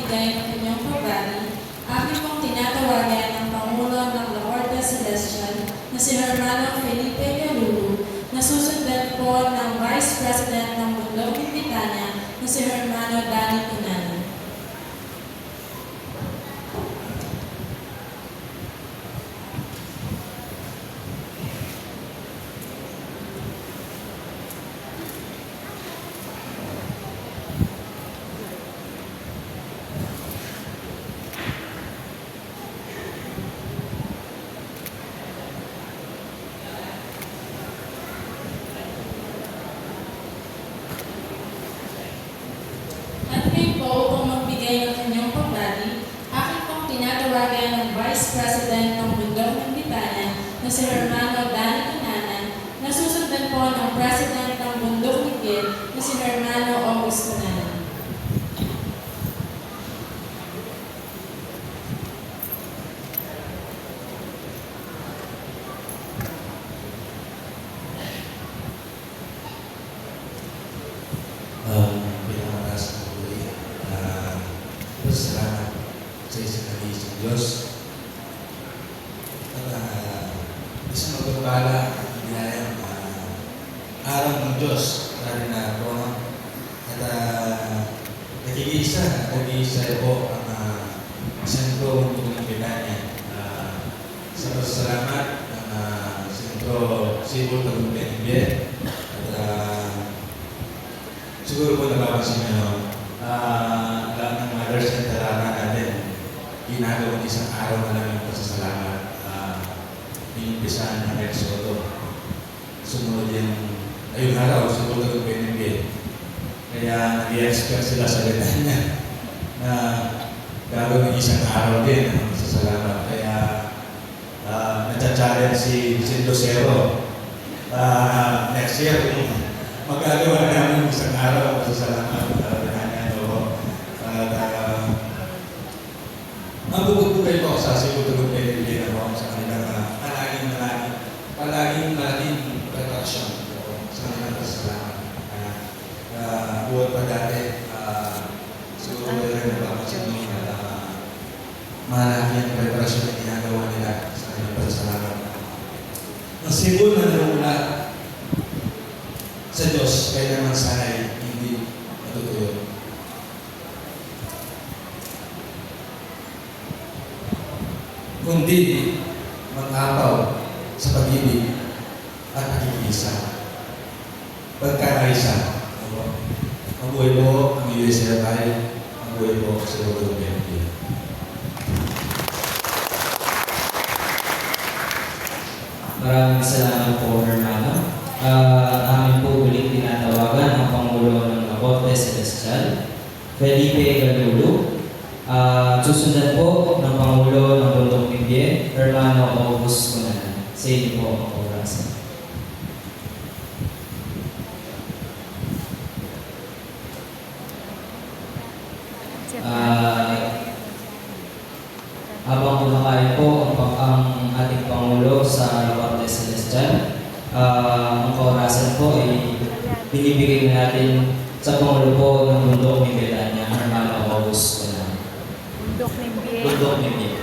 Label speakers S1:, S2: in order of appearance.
S1: magbigay ng kanyang pagbati, akin pong tinatawagan ng Pangulo ng La Corte Celestial na si Hermano Felipe Galulu, na susundan po ng Vice President ng Bundok Bibitania na si Hermano Danny Tunanan. At ngayon po, upang magbigay ng kanyang pagbati, akin pong tinatawagan ng Vice President ng Bundok ng Bitana na si Hermano Danny Tunanan, na susundan po ng President ng Bundok Miguel na si Hermano August Tunanan.
S2: Pinamataas na muli. Salamat sa isang kalisang Diyos. At isang magpapala at binayang araw ng Diyos na rin na po. At nag-iisa po ang sentro ng Bitanya. Sa pasalamat ng sentro Cebu Tagumpay. At siguro po napapansin nyo, lahat ng mothers and talaga natin, ginagawang isang araw na lang yung pasasalamat. Inumpisahan ng Exodo. Sumunod yung, ayun araw, sumunod ang PNB. Kaya nag-i-expect sila sa Bitanya na gagawin isang araw din ang pasasalamat. Kaya nagcha-challenge si Lucero next year. Magagawa namin isang araw sa salamat at pinanyan o mabubugay po sa Cebu Tagumpay ako sa kanilang palaging malaking preparasyon sa kanilang salamat. Buwan pa dati, siguro rin napapansin nyo na malaki ang preparasyon na ginagawa nila sa kanilang salamat. Ang Cebu na namulat sa Diyos, kaya naman sana'y hindi matutuyo. Kundi mag-apaw sa pag-ibig at pag-iisa. Pagkakaisa. Mabuhay po ang USFI, mabuhay po sa Lord of Bentley.
S3: Maraming salamat po, Hermano. Namin po ulit tinatawagan ang Pangulo ng La Corte Celestial, Felipe Galulu. Susundan po ng Pangulo ng Bundok Bibye, Hermano August Tunanan. Sa inyo po ang orasan. Habang kumakain po ang ating Pangulo sa La Corte Celestial, ang kaorasan po ay binibigay natin sa Pangulo po ng Bundok ni Bitanya, Hermano August Tunanan.
S4: Bundok ni Biel.
S3: Bundok ni Biel.